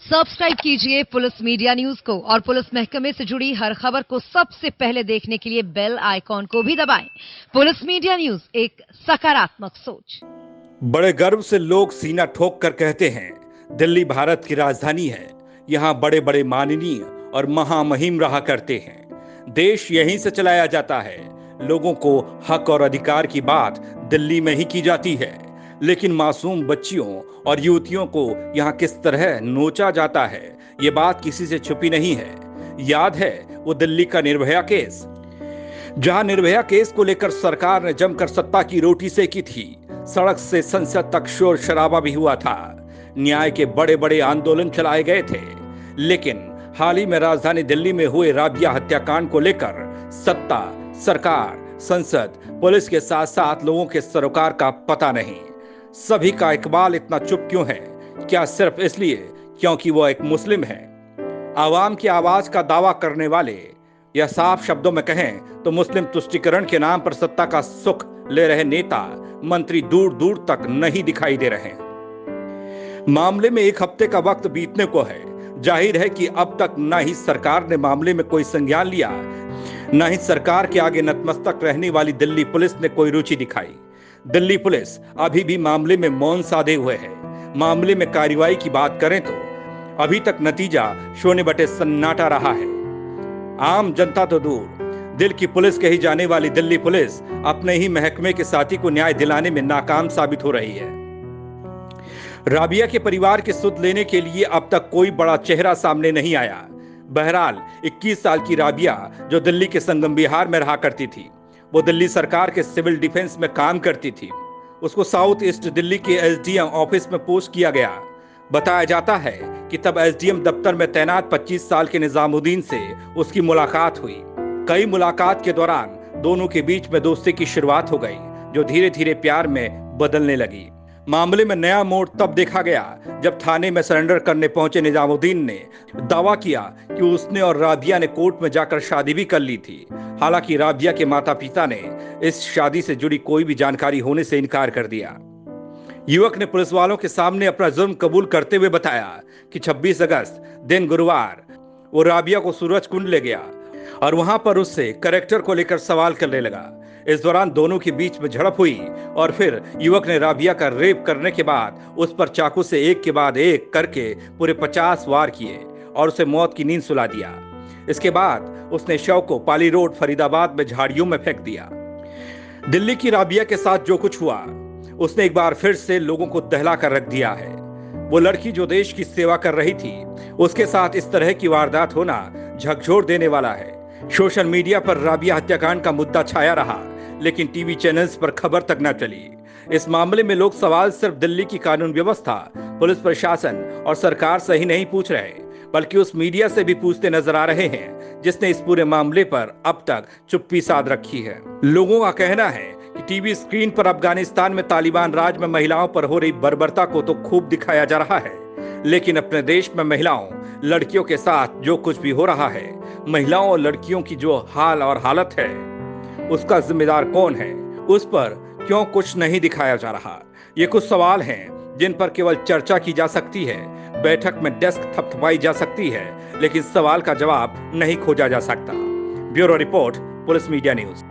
Subscribe कीजिए police media news को और पुलिस महकमे से जुड़ी हर खबर को सबसे पहले देखने के लिए बेल आइकॉन को भी दबाएं। पुलिस मीडिया न्यूज, एक सकारात्मक सोच। बड़े गर्व से लोग सीना ठोक कर कहते हैं, दिल्ली भारत की राजधानी है। यहाँ बड़े बड़े माननीय और महामहिम रहा करते हैं। देश यहीं से चलाया जाता है। लोगों को हक और अधिकार की बात दिल्ली में ही की जाती है। लेकिन मासूम बच्चियों और युवतियों को यहाँ किस तरह नोचा जाता है, ये बात किसी से छुपी नहीं है। याद है वो दिल्ली का निर्भया केस, जहां निर्भया केस को लेकर सरकार ने जमकर सत्ता की रोटी सेकी थी। सड़क से संसद तक शोर शराबा भी हुआ था। न्याय के बड़े बड़े आंदोलन चलाए गए थे। लेकिन हाल ही में राजधानी दिल्ली में हुए राबिया हत्याकांड को लेकर सत्ता, सरकार, संसद, पुलिस के साथ साथ लोगों के सरोकार का पता नहीं। सभी का इकबाल इतना चुप क्यों है? क्या सिर्फ इसलिए क्योंकि वो एक मुस्लिम है? आवाम की आवाज का दावा करने वाले, या साफ शब्दों में कहें तो मुस्लिम तुष्टीकरण के नाम पर सत्ता का सुख ले रहे नेता मंत्री दूर दूर तक नहीं दिखाई दे रहे हैं। मामले में एक हफ्ते का वक्त बीतने को है। जाहिर है कि अब तक न ही सरकार ने मामले में कोई संज्ञान लिया, न ही सरकार के आगे नतमस्तक रहने वाली दिल्ली पुलिस ने कोई रुचि दिखाई। दिल्ली पुलिस अभी भी मामले में मौन साधे हुए है। मामले में कार्रवाई की बात करें तो अभी तक नतीजा शून्य बटे सन्नाटा रहा है। आम जनता तो दूर, दिल की पुलिस कही जाने वाली दिल्ली पुलिस अपने ही महकमे के साथी को न्याय दिलाने में नाकाम साबित हो रही है। राबिया के परिवार की सुध लेने के लिए अब तक कोई बड़ा चेहरा सामने नहीं आया। बहरहाल 21 साल की राबिया, जो दिल्ली के संगम विहार में रहा करती थी, वो दिल्ली सरकार के सिविल डिफेंस में काम करती थी। उसको साउथ ईस्ट दिल्ली के एसडीएम ऑफिस में पोस्ट किया गया। बताया जाता है कि तब एसडीएम दफ्तर में तैनात 25 साल के निजामुद्दीन से उसकी मुलाकात हुई। कई मुलाकात के दौरान दोनों के बीच में दोस्ती की शुरुआत हो गई, जो धीरे धीरे प्यार में बदलने लगी। मामले में नया मोड़ तब देखा गया जब थाने में सरेंडर करने पहुंचे निजामुद्दीन ने दावा किया कि उसने और राबिया ने कोर्ट में जाकर शादी भी कर ली थी। हालांकि राबिया के माता पिता ने इस शादी से जुड़ी कोई भी जानकारी होने से इनकार कर दिया। युवक ने पुलिस वालों के सामने अपना जुर्म कबूल करते हुए बताया कि 26 अगस्त दिन गुरुवार वो राबिया को सूरज कुंड ले गया और वहां पर उससे कैरेक्टर को लेकर सवाल करने लगा। इस दौरान दोनों के बीच में झड़प हुई और फिर युवक ने राबिया का रेप करने के बाद उस पर चाकू से एक के बाद एक करके पूरे 50 वार किए और उसे मौत की नींद सुला दिया। इसके बाद उसने शव को पाली रोड फरीदाबाद में झाड़ियों में फेंक दिया। दिल्ली की राबिया के साथ जो कुछ हुआ, उसने एक बार फिर से लोगों को दहला कर रख दिया है। वो लड़की जो देश की सेवा कर रही थी, उसके साथ इस तरह की वारदात होना झकझोर देने वाला है। सोशल मीडिया पर राबिया हत्याकांड का मुद्दा छाया रहा, लेकिन टीवी चैनल्स पर खबर तक न चली। इस मामले में लोग सवाल सिर्फ दिल्ली की कानून व्यवस्था, पुलिस प्रशासन और सरकार से ही नहीं पूछ रहे, बल्कि उस मीडिया से भी पूछते नजर आ रहे हैं जिसने इस पूरे मामले पर अब तक चुप्पी साध रखी है। लोगों का कहना है कि टीवी स्क्रीन पर अफगानिस्तान में तालिबान राज में महिलाओं पर हो रही बर्बरता को तो खूब दिखाया जा रहा है, लेकिन अपने देश में महिलाओं, लड़कियों के साथ जो कुछ भी हो रहा है, महिलाओं और लड़कियों की जो हाल और हालत है, उसका जिम्मेदार कौन है, उस पर क्यों कुछ नहीं दिखाया जा रहा? ये कुछ सवाल हैं जिन पर केवल चर्चा की जा सकती है, बैठक में डेस्क थपथपाई जा सकती है, लेकिन सवाल का जवाब नहीं खोजा जा सकता। Bureau report, police media news.